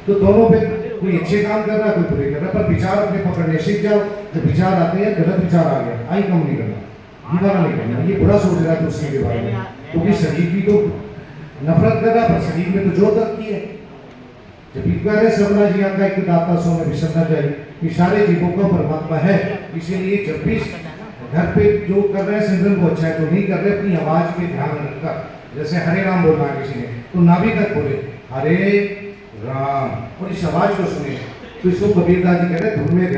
तो दोनों पे कोई अच्छे काम कर रहा है, कोई बुरे कर रहा है, पर विचार अपने पकड़ने सीख जाओ। जब विचार आते हैं, गलत विचार आ गया, आई कम नहीं करना, दीवाना नहीं करना, ये बुरा सोच रहा है दूसरे के बारे में, क्योंकि शरीर की तो नफरत कर रहा है, पर शरीर में तो जोर रखती है। जब कह सबना जी का एक दाता सो में विसरना चाहिए कि सारे जीवों का परमात्मा है। इसीलिए जब भी घर पे जो कर रहे हैं सिमरन को अच्छा है, तो नहीं कर रहे अपनी आवाज पे ध्यान रखकर, जैसे हरे राम बोलना है किसी ने तो नाभि तक बोले हरे राम, और इस आवाज को सुने। तो इसको कबीरदास जी कहते हैं धुन में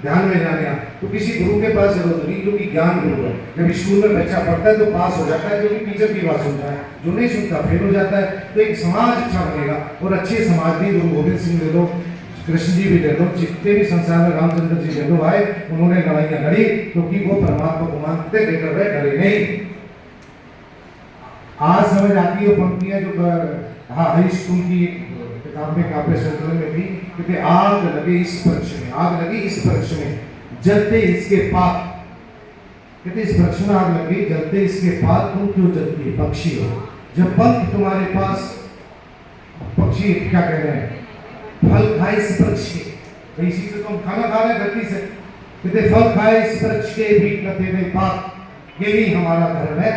ध्यान में जाने। तो किसी गुरु के पास जरूरत नहीं, क्योंकि ज्ञान गुरु है। जब स्कूल में बच्चा पढ़ता है तो पास हो जाता है, क्योंकि टीचर की बात सुनता है, जो नहीं सुनता फेल हो जाता है। तो एक समाज अच्छा बनेगा, और अच्छे समाज भी गुरु गोविंद सिंह ले लो, कृष्ण जी भी ले लो, जितने भी संसार में रामचंद्र जी ले लो भाई, उन्होंने लड़ाइयां लड़ी, क्योंकि वो परमात्मा को मानते लेकर गए, डरे नहीं। आज समझ आती है पंक्तियां जो हाई स्कूल की किताब में काव्य संकलन में भी, क्योंकि आग लगे इस वृक्ष में, आग लगी इस वृक्ष में, जलते इसके पात। कहते इस वृक्ष में आग लगी, जलते इसके पात, तुम क्यों जलती है? पक्षी हो, जब पंख तुम्हारे पास, पक्षी क्या कह रहे हैं, फल खाए इस वृक्ष के, तो इसी से तुम खाना खा रहे गलती से। कहते फल खाए इस वृक्ष के भी कते में पात, यही हमारा धर्म है,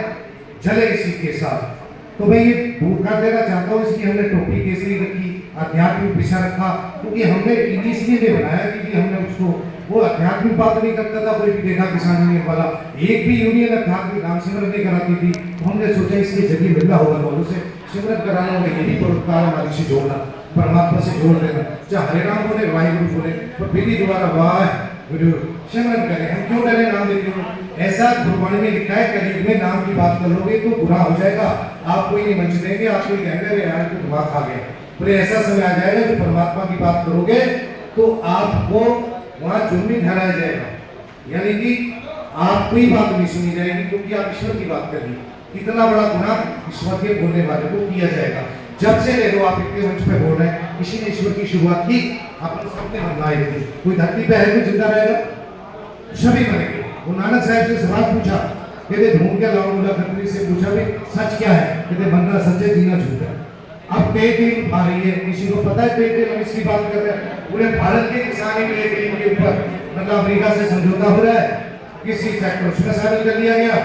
जले इसी के साथ। तो मैं ये भूखा देना चाहता हूँ, इसलिए हमने टोपी केसरी रखी, आध्यात्मिक विषय रखा, क्योंकि हमने इसलिए नहीं बनाया क्योंकि हमने उसको, वो आध्यात्मिक बात नहीं करता था, कोई भी देखा किसान यूनियन वाला, एक भी यूनियन आध्यात्मिक नाम सिमरन नहीं कराती थी। तो हमने सोचा इसके जरिए मिलना होगा लोगों से, सिमरन कराना होगा, यही परोपकार हमारी से जोड़ना, परमात्मा से जोड़ देना। चाहे हरे राम बोले, वाहिगुरु बोले, पर विधि द्वारा वाहिगुरु सिमरन करें। हम क्यों डरे नाम लेते हो? ऐसा गुरबाणी में लिखा है, कलयुग में नाम की बात करोगे तो बुरा हो जाएगा, आपको ही नहीं मंच देंगे, आपको ही कहेंगे यार तो दिमाग खा गया। पर ऐसा समय आ जाएगा जो परमात्मा की बात करोगे तो आपको वहां जुर्मी ठहराया जाएगा, यानी कि आपको ही बात नहीं सुनी जाएगी, क्योंकि आप ईश्वर की बात कर रही। कितना बड़ा गुनाह ईश्वर के बोलने वाले को किया जाएगा। जब से ले लो आप इतने मंच पे बोल रहे हैं, किसी ने ईश्वर की शुरुआत की, आपने सबने बनाई थी। कोई धरती पे है कोई जिंदा रहेगा? सभी मरेंगे। वो नानक साहब से सवाल पूछा, कहते ढूंढ के लाओ, मुला खत्री से पूछा भी सच क्या है? कहते बनना सच है, जीना झूठ है। अब पेटीएम आ रही है, किसी को पता है पेटीएम, हम इसकी बात कर रहे हैं। पूरे भारत के किसानी के पेटीएम के ऊपर मतलब अमेरिका से समझौता हो रहा है, किसी सेक्टर उसमें शामिल कर लिया गया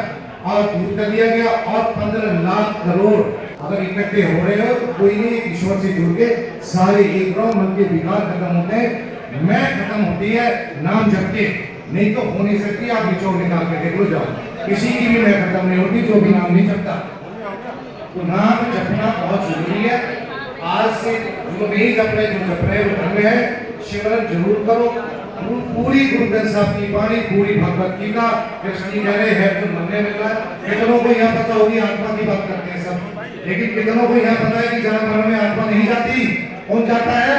और दूर कर लिया गया, और 15 लाख करोड़ अगर इकट्ठे हो रहे हो तो कोई नहीं, ईश्वर से जुड़ के सारे एक मन के विकार खत्म होते हैं, मैं खत्म होती है नाम जप के, नहीं तो हो नहीं सकती। आप निचोड़ निकाल के देख लो जाओ, किसी की भी मैं खत्म नहीं होती जो भी नाम नहीं जपता। तो नाम जपना बहुत जरूरी है। आज से जो नहीं जप रहे, जो जप रहे वो घर में है, सिमरन जरूर करो। पूरी गुरु ग्रंथ साहब की वाणी, पूरी भगवत गीता, कृष्ण जी कह रहे हैं तो मनने में लगा। कितनों को यह पता होगी आत्मा की बात करते हैं सब, लेकिन कितनों को यह पता है कि जन्म मरण में आत्मा नहीं जाती, कौन जाता है?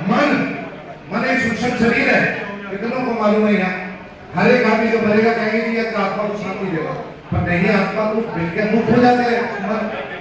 मन एक सूक्ष्म शरीर है। कितनों को मालूम है? यहाँ हर एक आदमी जो मरेगा कहेंगे कि आत्मा को शांति देगा, पर नहीं, आत्मा को बिल्कुल मुक्त हो जाते हैं।